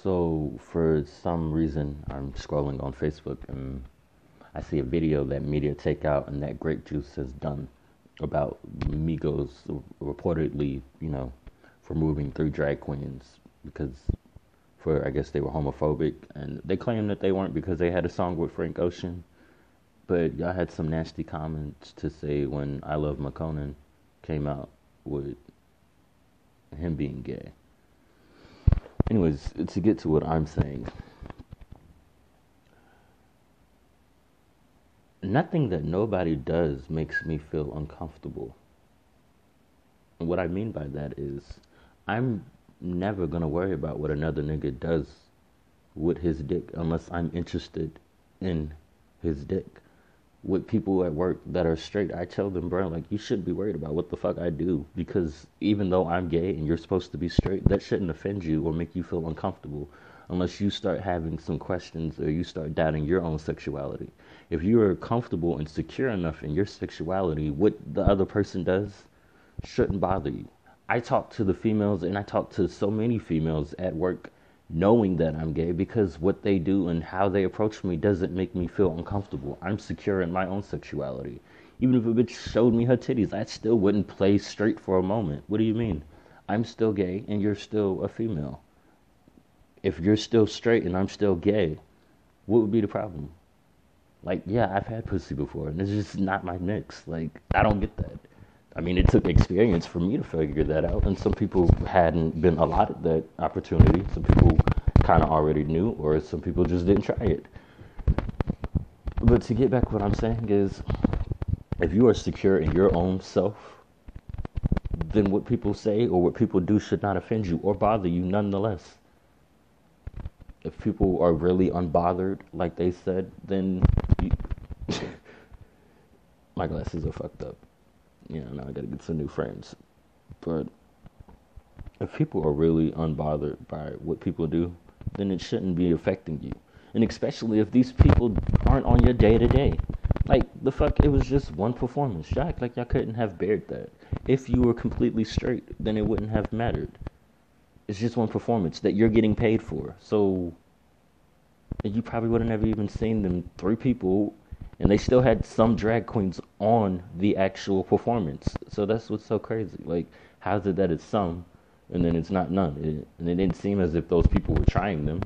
So, for some reason, I'm scrolling on Facebook and I see a video that Media Takeout and that Grape Juice has done about Migos reportedly, removing three drag queens because I guess they were homophobic, and they claim that they weren't because they had a song with Frank Ocean. But y'all had some nasty comments to say when I Love McConan came out with him being gay. Anyways, to get to what I'm saying, nothing that nobody does makes me feel uncomfortable. And what I mean by that is, I'm never gonna worry about what another nigga does with his dick unless I'm interested in his dick. With people at work that are straight, I tell them, bro, like, you shouldn't be worried about what the fuck I do, because even though I'm gay and you're supposed to be straight, that shouldn't offend you or make you feel uncomfortable unless you start having some questions or you start doubting your own sexuality. If you are comfortable and secure enough in your sexuality, what the other person does shouldn't bother you. I talk to the females, and I talk to so many females at work knowing that I'm gay, because what they do and how they approach me doesn't make me feel uncomfortable. I'm secure in my own sexuality. Even if a bitch showed me her titties, I still wouldn't play straight for a moment. What do you mean? I'm still gay and you're still a female. If you're still straight and I'm still gay, what would be the problem? Like, yeah, I've had pussy before, and it's just not my mix. Like, I don't get that. I mean, it took experience for me to figure that out, and some people hadn't been allotted that opportunity. Some people kind of already knew, or some people just didn't try it. But to get back, what I'm saying is, if you are secure in your own self, then what people say or what people do should not offend you or bother you nonetheless. If people are really unbothered, like they said, then my glasses are fucked up. Yeah, now I gotta get some new frames. But if people are really unbothered by what people do, then it shouldn't be affecting you. And especially if these people aren't on your day to day. Like, the fuck, it was just one performance. Y'all act like y'all couldn't have bared that. If you were completely straight, then it wouldn't have mattered. It's just one performance that you're getting paid for. So, you probably would have never even seen them three people, and they still had some drag queens on the actual performance. So that's what's so crazy. Like, how's it that it's some, and then it's not none? And it didn't seem as if those people were trying them,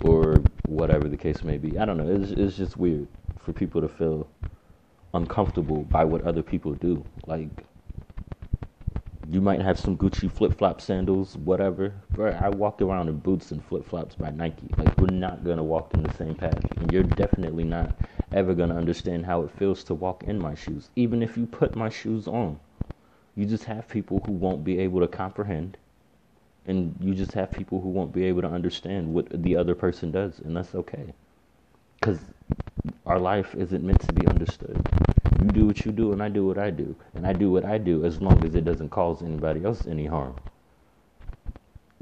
or whatever the case may be. I don't know. It's just weird for people to feel uncomfortable by what other people do. Like, you might have some Gucci flip-flop sandals, whatever. Bro, I walk around in boots and flip-flops by Nike. Like, we're not going to walk in the same path. And you're definitely not ever going to understand how it feels to walk in my shoes, even if you put my shoes on. You just have people who won't be able to comprehend. And you just have people who won't be able to understand what the other person does. And that's okay. Because our life isn't meant to be understood. You do what you do, and I do what I do. And I do what I do as long as it doesn't cause anybody else any harm.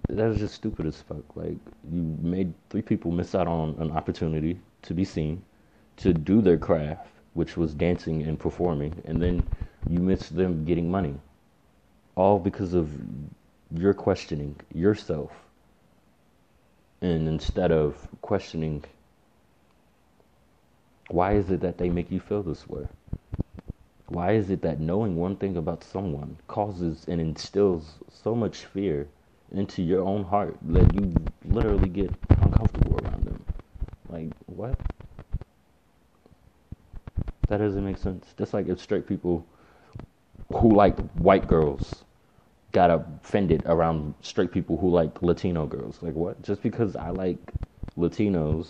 That was just stupid as fuck. Like, you made three people miss out on an opportunity to be seen, to do their craft, which was dancing and performing, and then you missed them getting money. All because of your questioning yourself. And instead of questioning, why is it that they make you feel this way? Why is it that knowing one thing about someone causes and instills so much fear into your own heart that you literally get uncomfortable around them? Like, what? That doesn't make sense. Just like if straight people who like white girls got offended around straight people who like Latino girls. Like, what? Just because I like Latinos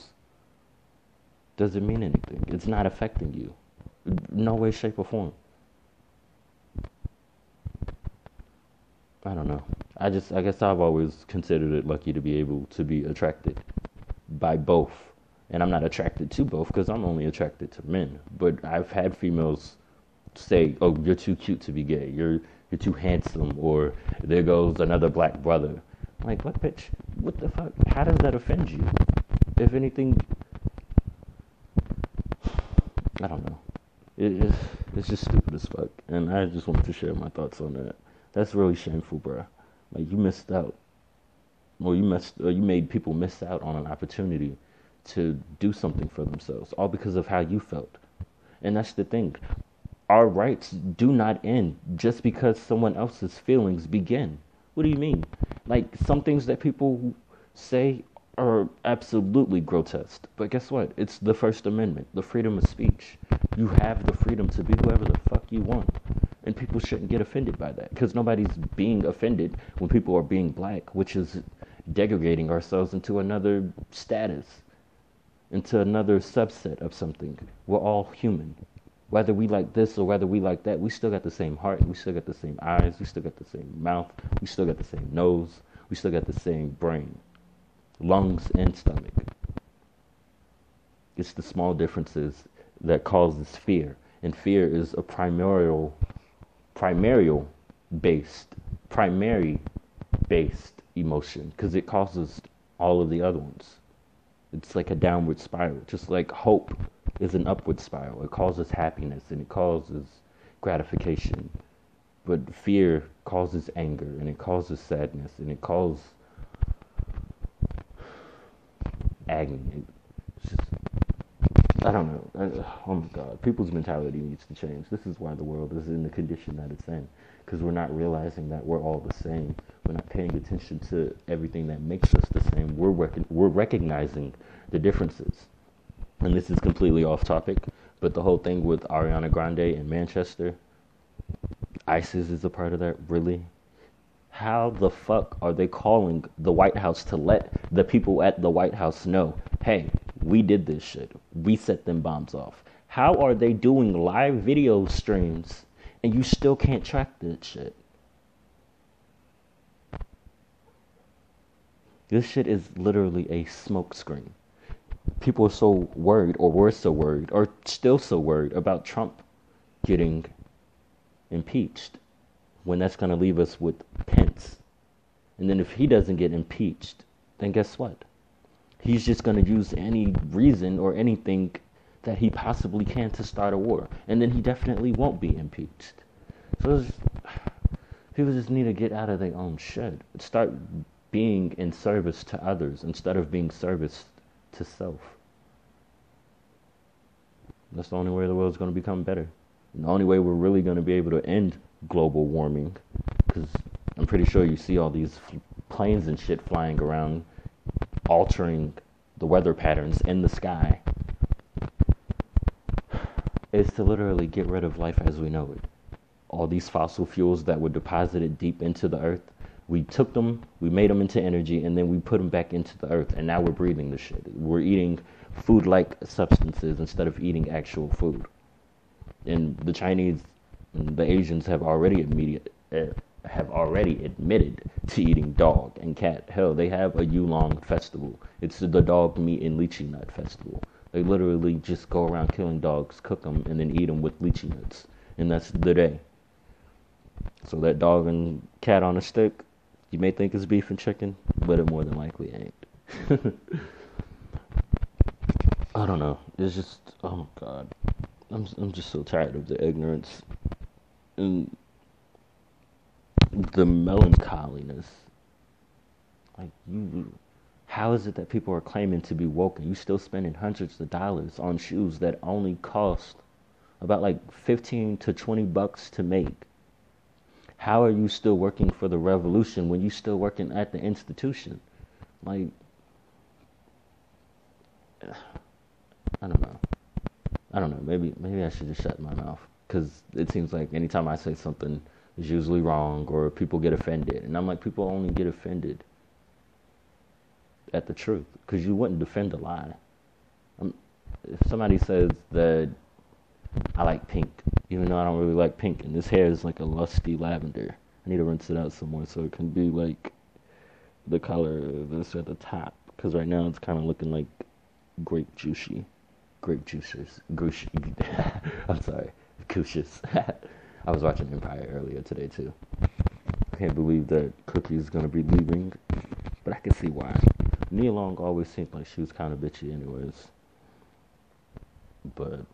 doesn't mean anything. It's not affecting you. No way, shape, or form. I don't know. I guess I've always considered it lucky to be able to be attracted by both. And I'm not attracted to both because I'm only attracted to men. But I've had females say, oh, you're too cute to be gay. You're too handsome. Or there goes another black brother. I'm like, what, bitch? What the fuck? How does that offend you? If anything, I don't know. It's just stupid as fuck. And I just wanted to share my thoughts on that. That's really shameful, bro. Like, you missed out. or you made people miss out on an opportunity to do something for themselves, all because of how you felt. And that's the thing. Our rights do not end just because someone else's feelings begin. What do you mean? Like, some things that people say are absolutely grotesque. But guess what? It's the First Amendment, the freedom of speech. You have the freedom to be whoever the fuck you want. And people shouldn't get offended by that. Because nobody's being offended when people are being black, which is degrading ourselves into another status, into another subset of something. We're all human. Whether we like this or whether we like that, we still got the same heart, we still got the same eyes, we still got the same mouth, we still got the same nose, we still got the same brain, lungs, and stomach. It's the small differences that causes fear. And fear is a primary based emotion, because it causes all of the other ones. It's like a downward spiral, just like hope is an upward spiral. It causes happiness and it causes gratification. But fear causes anger and it causes sadness and it causes agony. It's just, I don't know. Oh my God. People's mentality needs to change. This is why the world is in the condition that it's in. Because we're not realizing that we're all the same. We're not paying attention to everything that makes us the same. We're recognizing the differences. And this is completely off topic, but the whole thing with Ariana Grande in Manchester, ISIS is a part of that, really? How the fuck are they calling the White House to let the people at the White House know, hey, we did this shit. We set them bombs off. How are they doing live video streams and you still can't track that shit? This shit is literally a smokescreen. People are so worried, or were so worried, or still so worried about Trump getting impeached, when that's going to leave us with Pence. And then if he doesn't get impeached, then guess what? He's just going to use any reason or anything that he possibly can to start a war. And then he definitely won't be impeached. So people just need to get out of their own shit. Start being in service to others instead of being service to self. That's the only way the world's going to become better. And the only way we're really going to be able to end global warming, because I'm pretty sure you see all these planes and shit flying around, altering the weather patterns in the sky, is to literally get rid of life as we know it. All these fossil fuels that were deposited deep into the earth, we took them, we made them into energy, and then we put them back into the earth, and now we're breathing the shit. We're eating food-like substances instead of eating actual food. And the Chinese and the Asians have already admitted to eating dog and cat. Hell, they have a Yulong festival. It's the dog meat and lychee nut festival. They literally just go around killing dogs, cook them, and then eat them with lychee nuts. And that's the day. So that dog and cat on a stick, you may think it's beef and chicken, but it more than likely ain't. I don't know. It's just, oh my God. I'm just so tired of the ignorance and the melancholiness. Like, how is it that people are claiming to be woke and you still spending hundreds of dollars on shoes that only cost about like 15 to 20 bucks to make? How are you still working for the revolution when you still working at the institution? Like, I don't know. Maybe I should just shut my mouth, because it seems like anytime I say something, it's usually wrong or people get offended. And I'm like, people only get offended at the truth, because you wouldn't defend a lie. If somebody says that I like pink, even though I don't really like pink, and this hair is like a lusty lavender, I need to rinse it out some more so it can be like the color of this at the top, because right now it's kind of looking like grape juicy. Grape juicers. I'm sorry. Gooshes. I was watching Empire earlier today too. I can't believe that Cookie's gonna be leaving, but I can see why. Nia Long always seemed like she was kind of bitchy anyways. But